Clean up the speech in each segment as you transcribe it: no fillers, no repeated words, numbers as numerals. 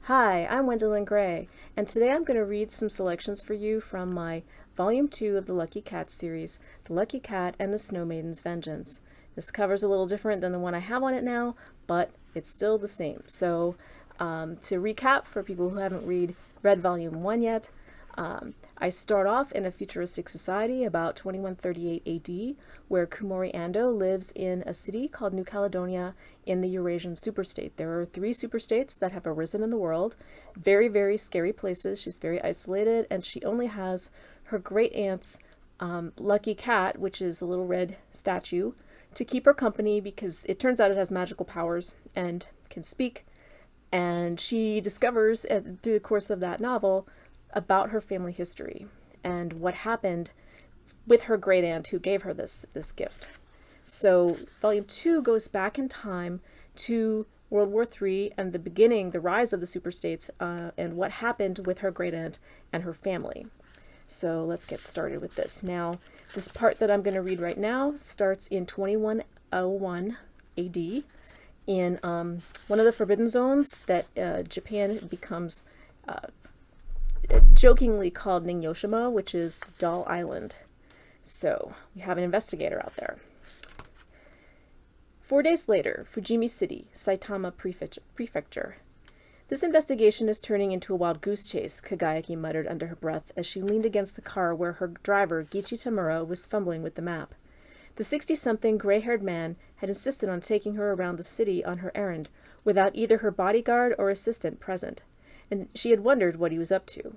Hi, I'm Wendelin Gray, and today I'm going to read some selections for you from my Volume 2 of the Lucky Cat series, The Lucky Cat and the Snow Maiden's Vengeance. This cover's a little different than the one I have on it now, but it's still the same. So, to recap, for people who haven't read Volume 1 yet, I start off in a futuristic society about 2138 AD, where Kumori Ando lives in a city called New Caledonia in the Eurasian superstate. There are 3 superstates that have arisen in the world. Very, very scary places. She's very isolated, and she only has her great-aunt's lucky cat, which is a little red statue, to keep her company because it turns out it has magical powers and can speak. And she discovers through the course of that novel about her family history and what happened with her great aunt who gave her this gift. So Volume 2 goes back in time to World War III and the rise of the superstates, and what happened with her great aunt and her family. So let's get started with this. Now, this part that I'm going to read right now starts in 2101 AD in one of the forbidden zones that Japan becomes jokingly called Ningyoshima, which is the Doll Island. So we have an investigator out there. 4 days later, Fujimi City, Saitama Prefecture. This investigation is turning into a wild goose chase, Kagayaki muttered under her breath as she leaned against the car where her driver, Gichi Tamura, was fumbling with the map. The 60-something gray-haired man had insisted on taking her around the city on her errand, without either her bodyguard or assistant present, and she had wondered what he was up to.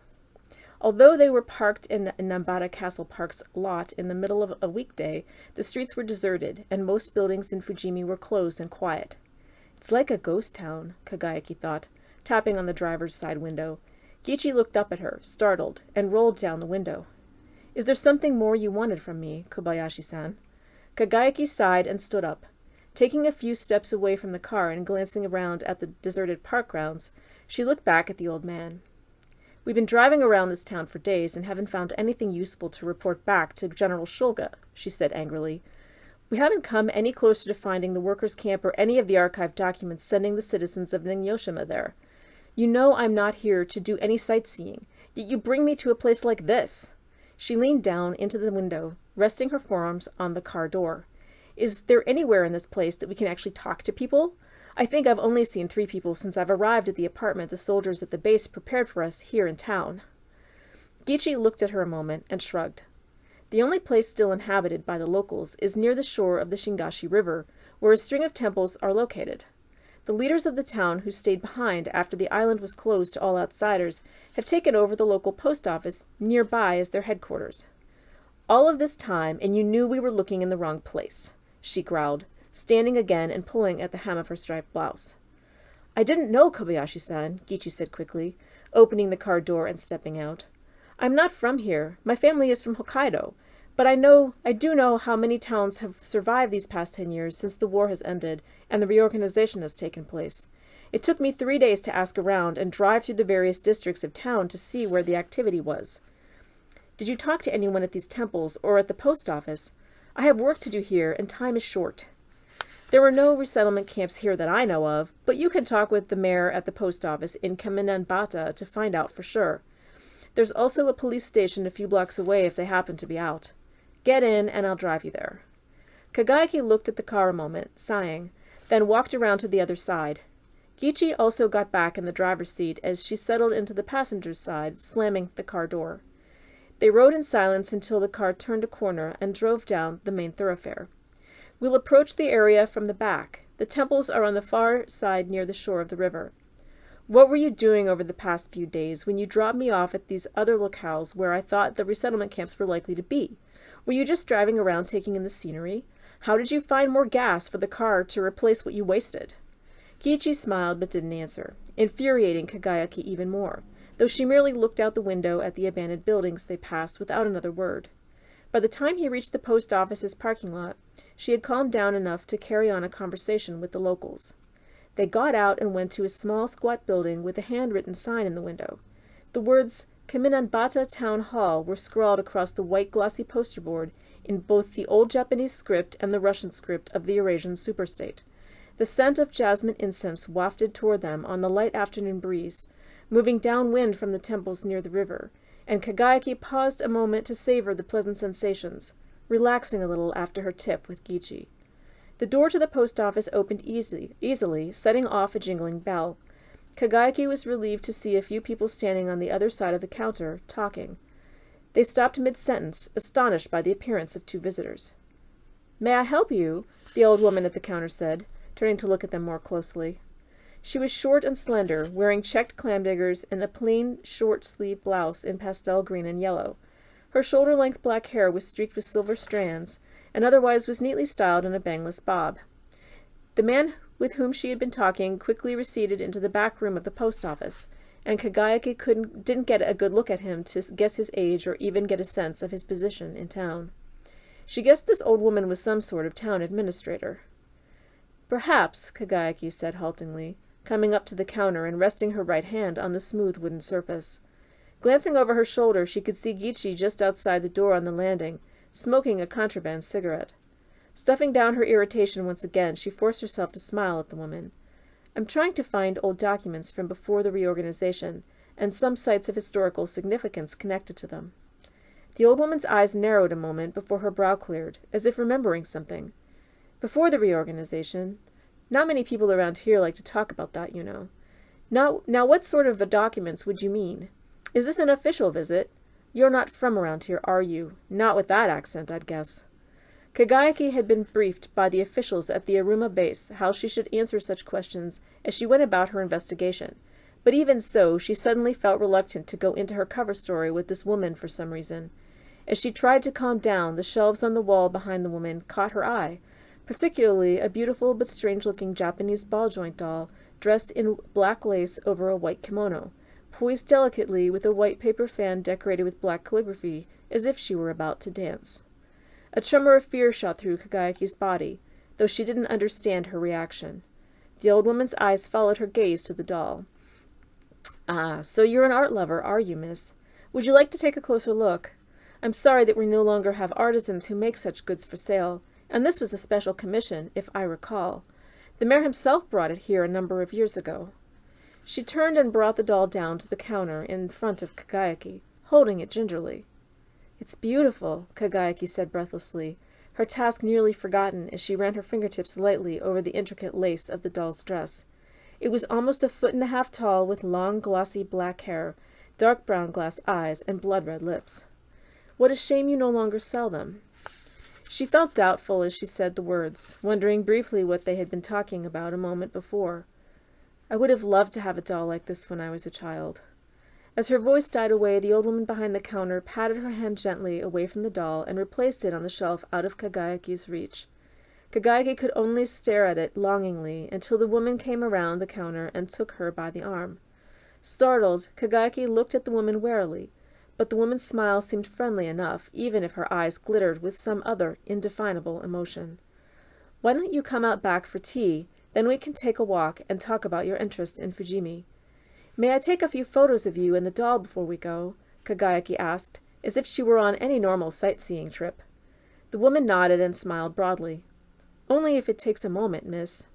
Although they were parked in Nambata Castle Park's lot in the middle of a weekday, the streets were deserted, and most buildings in Fujimi were closed and quiet. It's like a ghost town, Kagayaki thought, tapping on the driver's side window. Gichi looked up at her, startled, and rolled down the window. Is there something more you wanted from me, Kobayashi-san? Kagayaki sighed and stood up. Taking a few steps away from the car and glancing around at the deserted park grounds, she looked back at the old man. We've been driving around this town for days and haven't found anything useful to report back to General Shulga, she said angrily. We haven't come any closer to finding the workers' camp or any of the archived documents sending the citizens of Ningyoshima there. You know I'm not here to do any sightseeing, yet you bring me to a place like this. She leaned down into the window, resting her forearms on the car door. Is there anywhere in this place that we can actually talk to people? I think I've only seen 3 people since I've arrived at the apartment the soldiers at the base prepared for us here in town. Gichi looked at her a moment and shrugged. The only place still inhabited by the locals is near the shore of the Shingashi River, where a string of temples are located. The leaders of the town who stayed behind after the island was closed to all outsiders have taken over the local post office nearby as their headquarters. All of this time, and you knew we were looking in the wrong place, she growled, standing again and pulling at the hem of her striped blouse. I didn't know, Kobayashi-san, Gichi said quickly, opening the car door and stepping out. I'm not from here. My family is from Hokkaido, but I do know how many towns have survived these past 10 years since the war has ended and the reorganization has taken place. It took me 3 days to ask around and drive through the various districts of town to see where the activity was. Did you talk to anyone at these temples or at the post office? I have work to do here, and time is short. There were no resettlement camps here that I know of, but you can talk with the mayor at the post office in Kaminanbata to find out for sure. There's also a police station a few blocks away if they happen to be out. Get in, and I'll drive you there. Kagayaki looked at the car a moment, sighing, then walked around to the other side. Gichi also got back in the driver's seat as she settled into the passenger's side, slamming the car door. They rode in silence until the car turned a corner and drove down the main thoroughfare. We'll approach the area from the back. The temples are on the far side near the shore of the river. What were you doing over the past few days when you dropped me off at these other locales where I thought the resettlement camps were likely to be? Were you just driving around taking in the scenery? How did you find more gas for the car to replace what you wasted? Kiichi smiled but didn't answer, infuriating Kagayaki even more, though she merely looked out the window at the abandoned buildings they passed without another word. By the time he reached the post office's parking lot, she had calmed down enough to carry on a conversation with the locals. They got out and went to a small, squat building with a handwritten sign in the window. The words Kaminanbata Town Hall were scrawled across the white glossy poster board in both the old Japanese script and the Russian script of the Eurasian superstate. The scent of jasmine incense wafted toward them on the light afternoon breeze, moving downwind from the temples near the river, and Kagayaki paused a moment to savor the pleasant sensations, relaxing a little after her tiff with Gichi. The door to the post office opened easily, setting off a jingling bell. Kagayaki was relieved to see a few people standing on the other side of the counter, talking. They stopped mid-sentence, astonished by the appearance of two visitors. "May I help you?" the old woman at the counter said, turning to look at them more closely. She was short and slender, wearing checked clamdiggers and a plain short-sleeved blouse in pastel green and yellow. Her shoulder-length black hair was streaked with silver strands, and otherwise was neatly styled in a bangless bob. The man with whom she had been talking quickly receded into the back room of the post office, and Kagayaki didn't get a good look at him to guess his age or even get a sense of his position in town. She guessed this old woman was some sort of town administrator. "Perhaps," Kagayaki said haltingly, coming up to the counter and resting her right hand on the smooth wooden surface. Glancing over her shoulder, she could see Gichi just outside the door on the landing, smoking a contraband cigarette. Stuffing down her irritation once again, she forced herself to smile at the woman. "I'm trying to find old documents from before the reorganization, and some sites of historical significance connected to them." The old woman's eyes narrowed a moment before her brow cleared, as if remembering something. "Before the reorganization? Not many people around here like to talk about that, you know. Now what sort of documents would you mean? Is this an official visit? You're not from around here, are you? Not with that accent, I'd guess." Kagayaki had been briefed by the officials at the Aruma base how she should answer such questions as she went about her investigation, but even so, she suddenly felt reluctant to go into her cover story with this woman for some reason. As she tried to calm down, the shelves on the wall behind the woman caught her eye, particularly a beautiful but strange-looking Japanese ball-joint doll dressed in black lace over a white kimono, poised delicately with a white paper fan decorated with black calligraphy, as if she were about to dance. A tremor of fear shot through Kagayaki's body, though she didn't understand her reaction. The old woman's eyes followed her gaze to the doll. "Ah, so you're an art lover, are you, miss? Would you like to take a closer look? I'm sorry that we no longer have artisans who make such goods for sale, and this was a special commission, if I recall. The mayor himself brought it here a number of years ago." She turned and brought the doll down to the counter in front of Kagayaki, holding it gingerly. "It's beautiful," Kagayaki said breathlessly, her task nearly forgotten as she ran her fingertips lightly over the intricate lace of the doll's dress. It was almost 1.5 feet tall, with long, glossy black hair, dark brown glass eyes, and blood-red lips. "What a shame you no longer sell them." She felt doubtful as she said the words, wondering briefly what they had been talking about a moment before. "I would have loved to have a doll like this when I was a child." As her voice died away, the old woman behind the counter patted her hand gently away from the doll and replaced it on the shelf out of Kagayaki's reach. Kagayaki could only stare at it longingly until the woman came around the counter and took her by the arm. Startled, Kagayaki looked at the woman warily, but the woman's smile seemed friendly enough, even if her eyes glittered with some other indefinable emotion. "Why don't you come out back for tea? Then we can take a walk and talk about your interest in Fujimi." "May I take a few photos of you and the doll before we go?" Kagayaki asked, as if she were on any normal sightseeing trip. The woman nodded and smiled broadly. "Only if it takes a moment, miss."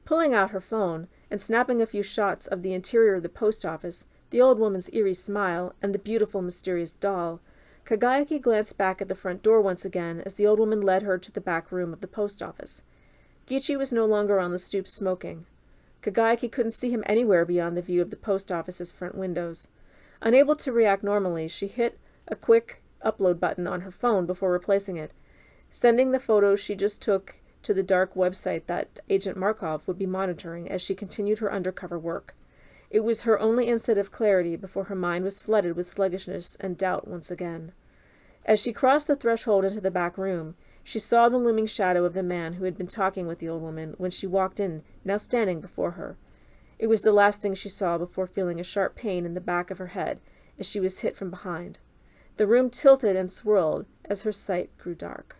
Pulling out her phone and snapping a few shots of the interior of the post office, the old woman's eerie smile, and the beautiful, mysterious doll, Kagayaki glanced back at the front door once again as the old woman led her to the back room of the post office. Gichi was no longer on the stoop smoking. Kagayaki couldn't see him anywhere beyond the view of the post office's front windows. Unable to react normally, she hit a quick upload button on her phone before replacing it, sending the photos she just took to the dark website that Agent Markov would be monitoring as she continued her undercover work. It was her only instant of clarity before her mind was flooded with sluggishness and doubt once again. As she crossed the threshold into the back room, she saw the looming shadow of the man who had been talking with the old woman when she walked in, now standing before her. It was the last thing she saw before feeling a sharp pain in the back of her head as she was hit from behind. The room tilted and swirled as her sight grew dark.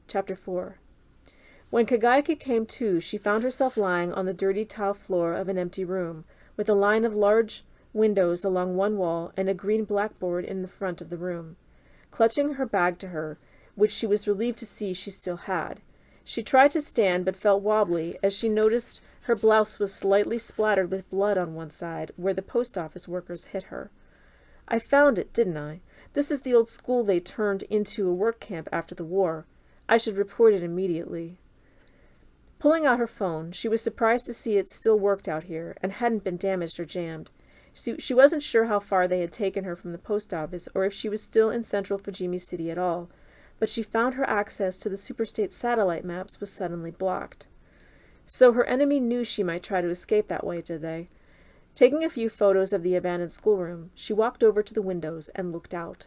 Chapter 4. When Kagayaki came to, she found herself lying on the dirty tile floor of an empty room, with a line of large windows along one wall and a green blackboard in the front of the room. Clutching her bag to her, which she was relieved to see she still had, she tried to stand but felt wobbly as she noticed Her blouse was slightly splattered with blood on one side, where the post office workers hit her. I found it, didn't I? This is the old school they turned into a work camp after the war. I should report it immediately. Pulling out her phone, she was surprised to see it still worked out here, and hadn't been damaged or jammed. She wasn't sure how far they had taken her from the post office, or if she was still in central Fujimi City at all, but she found her access to the superstate satellite maps was suddenly blocked. So her enemy knew she might try to escape that way, did they? Taking a few photos of the abandoned schoolroom, she walked over to the windows and looked out.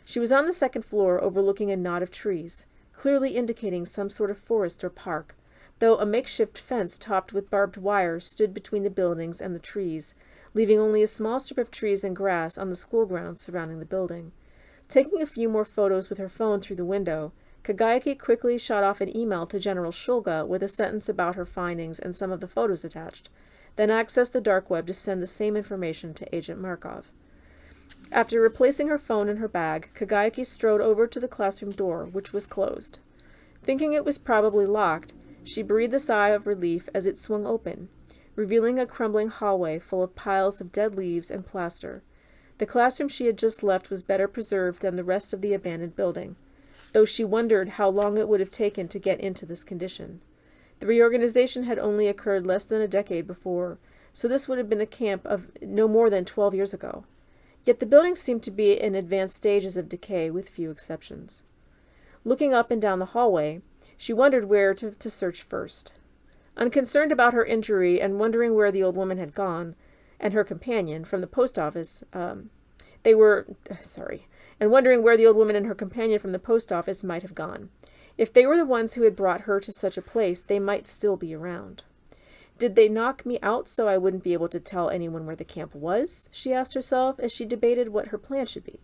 She was on the second floor overlooking a knot of trees, clearly indicating some sort of forest or park, though a makeshift fence topped with barbed wire stood between the buildings and the trees, leaving only a small strip of trees and grass on the school grounds surrounding the building. Taking a few more photos with her phone through the window, Kagayaki quickly shot off an email to General Shulga with a sentence about her findings and some of the photos attached, then accessed the dark web to send the same information to Agent Markov. After replacing her phone in her bag, Kagayaki strode over to the classroom door, which was closed. Thinking it was probably locked, she breathed a sigh of relief as it swung open, revealing a crumbling hallway full of piles of dead leaves and plaster. The classroom she had just left was better preserved than the rest of the abandoned building, though she wondered how long it would have taken to get into this condition. The reorganization had only occurred less than a decade before, so this would have been a camp of no more than 12 years ago. Yet the building seemed to be in advanced stages of decay, with few exceptions. Looking up and down the hallway, she wondered where to search first. Unconcerned about her injury and wondering where the old woman had gone, and her companion from the post office, and wondering where the old woman and her companion from the post office might have gone. If they were the ones who had brought her to such a place, they might still be around. Did they knock me out so I wouldn't be able to tell anyone where the camp was? She asked herself as she debated what her plan should be.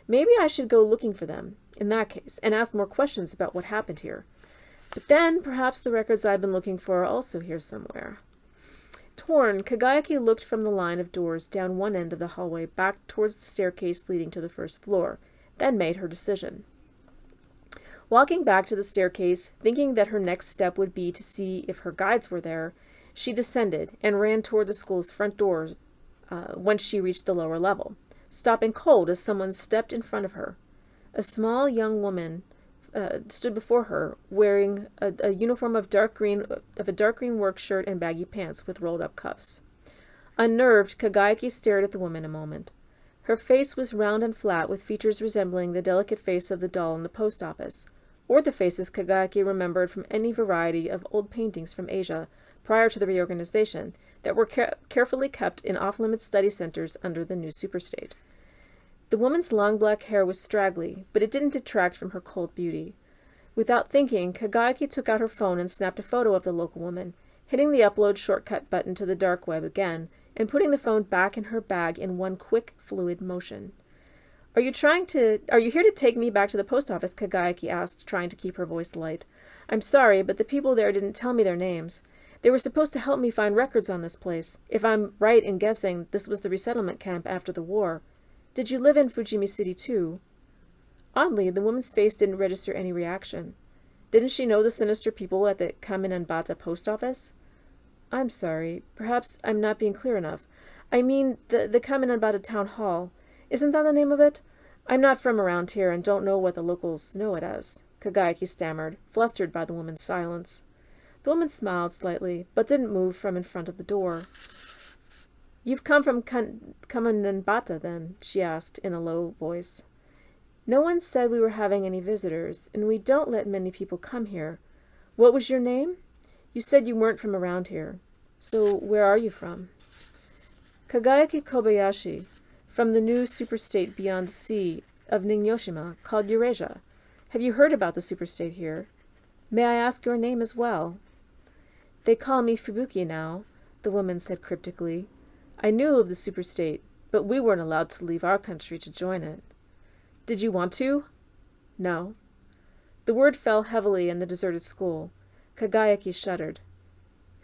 Maybe I should go looking for them, in that case, and ask more questions about what happened here. But then, perhaps the records I've been looking for are also here somewhere. Torn, Kagayaki looked from the line of doors down one end of the hallway back towards the staircase leading to the first floor, then made her decision. Walking back to the staircase, thinking that her next step would be to see if her guides were there, she descended and ran toward the school's front door once she reached the lower level, stopping cold as someone stepped in front of her. A small young woman stood before her, wearing a uniform of a dark green work shirt and baggy pants with rolled-up cuffs. Unnerved, Kagayaki stared at the woman a moment. Her face was round and flat, with features resembling the delicate face of the doll in the post office, or the faces Kagayaki remembered from any variety of old paintings from Asia prior to the reorganization that were carefully kept in off-limits study centers under the new superstate. The woman's long black hair was straggly, but it didn't detract from her cold beauty. Without thinking, Kagayaki took out her phone and snapped a photo of the local woman, hitting the upload shortcut button to the dark web again, and putting the phone back in her bag in one quick, fluid motion. Are you here to take me back to the post office? Kagayaki asked, trying to keep her voice light. I'm sorry, but the people there didn't tell me their names. They were supposed to help me find records on this place, if I'm right in guessing this was the resettlement camp after the war. Did you live in Fujimi City too? Oddly, the woman's face didn't register any reaction. Didn't she know the sinister people at the Kaminanbata post office? I'm sorry. Perhaps I'm not being clear enough. I mean, the Kaminanbata town hall. Isn't that the name of it? I'm not from around here and don't know what the locals know it as, Kagayaki stammered, flustered by the woman's silence. The woman smiled slightly, but didn't move from in front of the door. You've come from Kaminanbata, then? She asked in a low voice. No one said we were having any visitors, and we don't let many people come here. What was your name? You said you weren't from around here. So where are you from? Kagayaki Kobayashi, from the new superstate beyond the sea of Ningyoshima, called Eurasia. Have you heard about the superstate here? May I ask your name as well? They call me Fubuki now, the woman said cryptically. I knew of the superstate, but we weren't allowed to leave our country to join it. Did you want to? No. The word fell heavily in the deserted school. Kagayaki shuddered.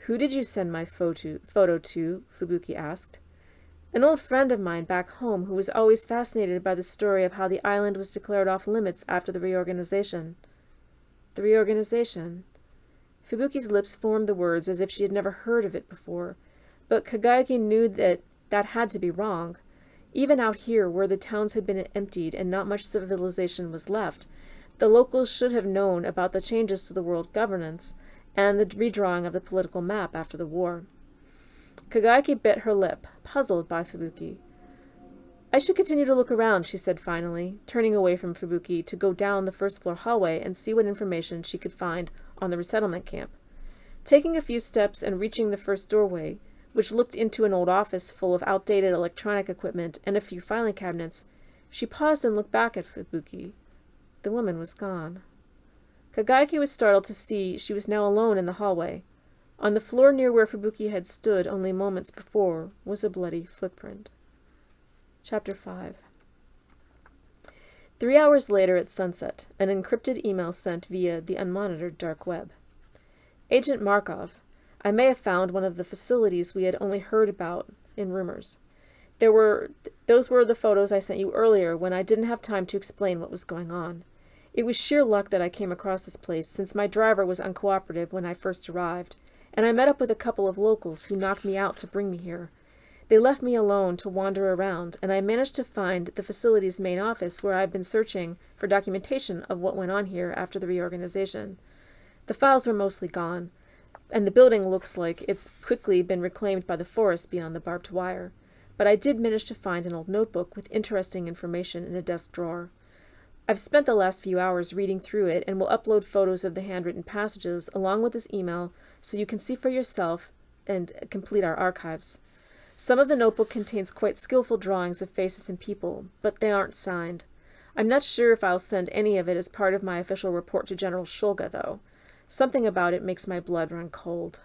Who did you send my photo to? Fubuki asked. An old friend of mine back home who was always fascinated by the story of how the island was declared off limits after the reorganization. The reorganization? Fubuki's lips formed the words as if she had never heard of it before, but Kagayaki knew that had to be wrong. Even out here, where the towns had been emptied and not much civilization was left, the locals should have known about the changes to the world governance and the redrawing of the political map after the war. Kagayaki bit her lip, puzzled by Fubuki. "I should continue to look around," she said finally, turning away from Fubuki to go down the first-floor hallway and see what information she could find on the resettlement camp. Taking a few steps and reaching the first doorway, which looked into an old office full of outdated electronic equipment and a few filing cabinets, she paused and looked back at Fubuki. The woman was gone. Kagayaki was startled to see she was now alone in the hallway. On the floor near where Fubuki had stood only moments before was a bloody footprint. Chapter 5. 3 hours later at sunset, an encrypted email sent via the unmonitored dark web. Agent Markov, I may have found one of the facilities we had only heard about in rumors. Those were the photos I sent you earlier when I didn't have time to explain what was going on. It was sheer luck that I came across this place, since my driver was uncooperative when I first arrived, and I met up with a couple of locals who knocked me out to bring me here. They left me alone to wander around, and I managed to find the facility's main office where I've been searching for documentation of what went on here after the reorganization. The files were mostly gone, and the building looks like it's quickly been reclaimed by the forest beyond the barbed wire. But I did manage to find an old notebook with interesting information in a desk drawer. I've spent the last few hours reading through it and will upload photos of the handwritten passages along with this email so you can see for yourself and complete our archives. Some of the notebook contains quite skillful drawings of faces and people, but they aren't signed. I'm not sure if I'll send any of it as part of my official report to General Shulga, though. Something about it makes my blood run cold.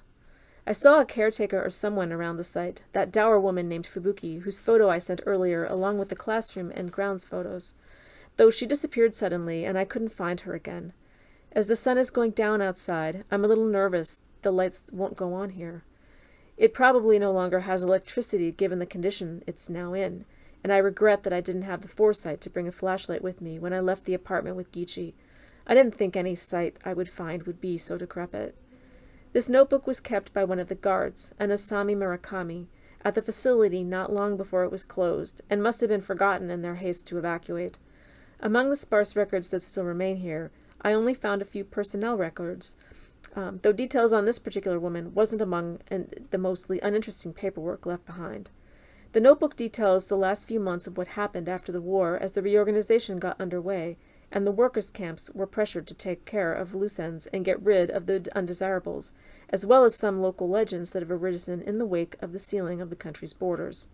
I saw a caretaker or someone around the site, that dour woman named Fubuki, whose photo I sent earlier along with the classroom and grounds photos, though she disappeared suddenly and I couldn't find her again. As the sun is going down outside, I'm a little nervous the lights won't go on here. It probably no longer has electricity given the condition it's now in, and I regret that I didn't have the foresight to bring a flashlight with me when I left the apartment with Gichi. I didn't think any site I would find would be so decrepit. This notebook was kept by one of the guards, an Asami Murakami, at the facility not long before it was closed, and must have been forgotten in their haste to evacuate. Among the sparse records that still remain here, I only found a few personnel records, though details on this particular woman wasn't among the mostly uninteresting paperwork left behind. The notebook details the last few months of what happened after the war as the reorganization got underway, and the workers' camps were pressured to take care of loose ends and get rid of the undesirables, as well as some local legends that have arisen in the wake of the sealing of the country's borders.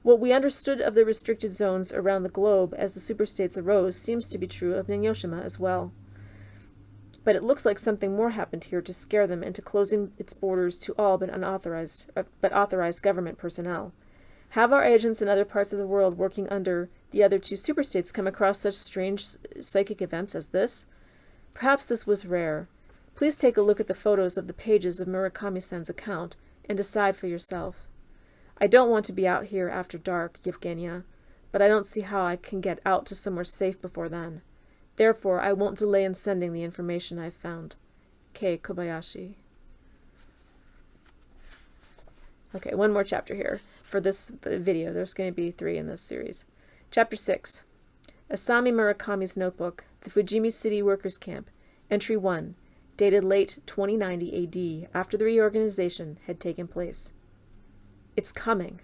What we understood of the restricted zones around the globe as the superstates arose seems to be true of Ningyoshima as well. But it looks like something more happened here to scare them into closing its borders to all but authorized government personnel. Have our agents in other parts of the world working under the other two superstates come across such strange psychic events as this? Perhaps this was rare. Please take a look at the photos of the pages of Murakami-san's account and decide for yourself. I don't want to be out here after dark, Yevgenia, but I don't see how I can get out to somewhere safe before then. Therefore, I won't delay in sending the information I've found. Kei Kobayashi. Okay, one more chapter here for this video. There's going to be 3 in this series. Chapter 6. Asami Murakami's Notebook, the Fujimi City Workers' Camp, Entry 1, dated late 2090 AD, after the reorganization had taken place. It's coming.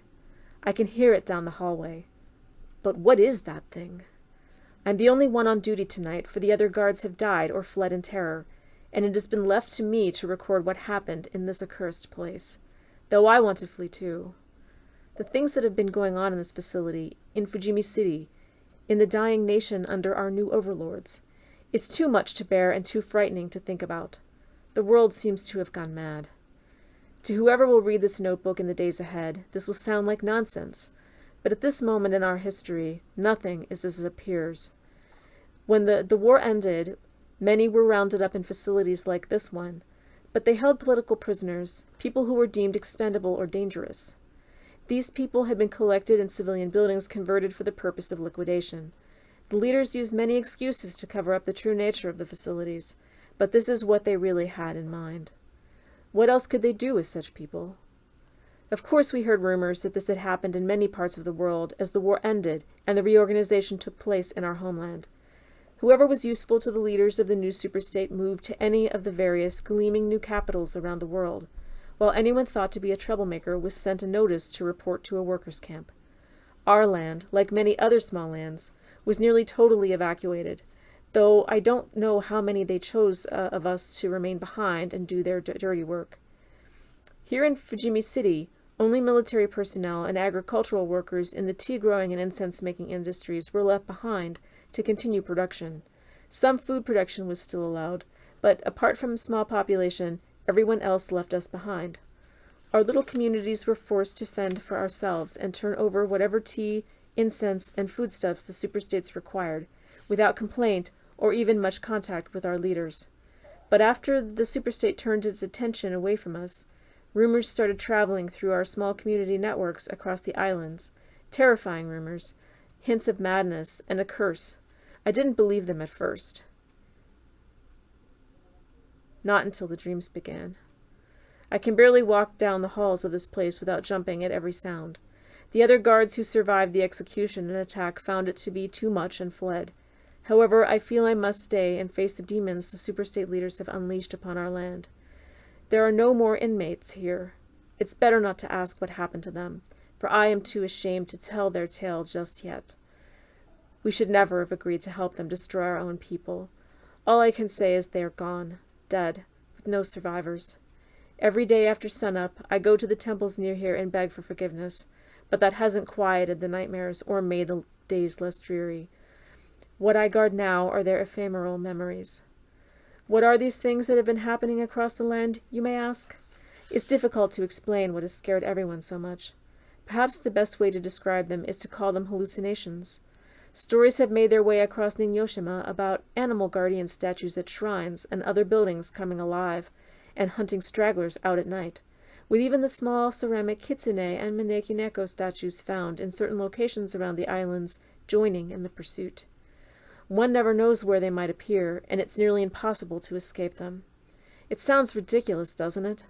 I can hear it down the hallway. But what is that thing? I'm the only one on duty tonight, for the other guards have died or fled in terror, and it has been left to me to record what happened in this accursed place, though I want to flee too. The things that have been going on in this facility, in Fujimi City, in the dying nation under our new overlords, it's too much to bear and too frightening to think about. The world seems to have gone mad. To whoever will read this notebook in the days ahead, this will sound like nonsense, but at this moment in our history, nothing is as it appears. When the war ended, many were rounded up in facilities like this one, but they held political prisoners, people who were deemed expendable or dangerous. These people had been collected in civilian buildings converted for the purpose of liquidation. The leaders used many excuses to cover up the true nature of the facilities, but this is what they really had in mind. What else could they do with such people? Of course we heard rumors that this had happened in many parts of the world as the war ended and the reorganization took place in our homeland. Whoever was useful to the leaders of the new superstate moved to any of the various gleaming new capitals around the world, while anyone thought to be a troublemaker was sent a notice to report to a workers' camp. Our land, like many other small lands, was nearly totally evacuated, though I don't know how many they chose of us to remain behind and do their dirty work. Here in Fujimi City, only military personnel and agricultural workers in the tea-growing and incense-making industries were left behind to continue production. Some food production was still allowed, but apart from a small population, everyone else left us behind. Our little communities were forced to fend for ourselves and turn over whatever tea, incense, and foodstuffs the superstates required, without complaint or even much contact with our leaders. But after the superstate turned its attention away from us, rumors started traveling through our small community networks across the islands, terrifying rumors, hints of madness and a curse. I didn't believe them at first. Not until the dreams began. I can barely walk down the halls of this place without jumping at every sound. The other guards who survived the execution and attack found it to be too much and fled. However, I feel I must stay and face the demons the superstate leaders have unleashed upon our land. There are no more inmates here. It's better not to ask what happened to them, for I am too ashamed to tell their tale just yet. We should never have agreed to help them destroy our own people. All I can say is they are gone, dead, with no survivors. Every day after sunup, I go to the temples near here and beg for forgiveness, but that hasn't quieted the nightmares or made the days less dreary. What I guard now are their ephemeral memories. What are these things that have been happening across the land, you may ask? It's difficult to explain what has scared everyone so much. Perhaps the best way to describe them is to call them hallucinations. Stories have made their way across Ninyoshima about animal guardian statues at shrines and other buildings coming alive, and hunting stragglers out at night, with even the small ceramic kitsune and maneki-neko statues found in certain locations around the islands joining in the pursuit. One never knows where they might appear, and it's nearly impossible to escape them. It sounds ridiculous, doesn't it?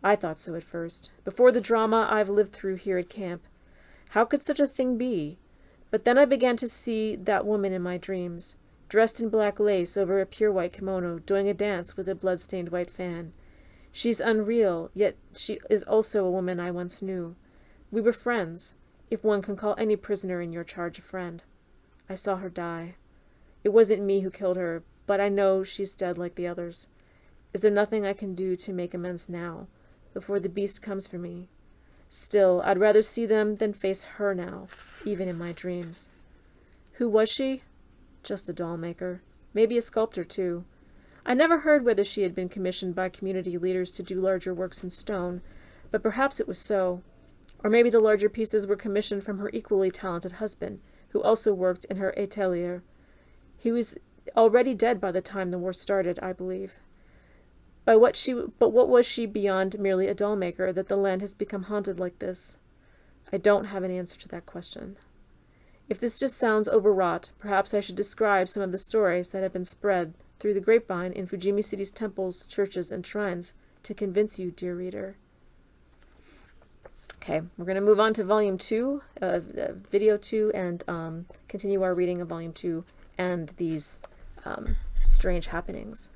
I thought so at first, before the drama I've lived through here at camp. How could such a thing be? But then I began to see that woman in my dreams, dressed in black lace over a pure white kimono, doing a dance with a blood-stained white fan. She's unreal, yet she is also a woman I once knew. We were friends, if one can call any prisoner in your charge a friend. I saw her die. It wasn't me who killed her, but I know she's dead like the others. Is there nothing I can do to make amends now, before the beast comes for me? Still, I'd rather see them than face her now, even in my dreams. Who was she? Just a doll maker. Maybe a sculptor, too. I never heard whether she had been commissioned by community leaders to do larger works in stone, but perhaps it was so. Or maybe the larger pieces were commissioned from her equally talented husband, who also worked in her atelier. He was already dead by the time the war started, I believe. But what was she beyond merely a doll maker that the land has become haunted like this? I don't have an answer to that question. If this just sounds overwrought, perhaps I should describe some of the stories that have been spread through the grapevine in Fujimi City's temples, churches, and shrines to convince you, dear reader. Okay, we're going to move on to Volume 2, Video 2, and continue our reading of Volume 2 and these strange happenings.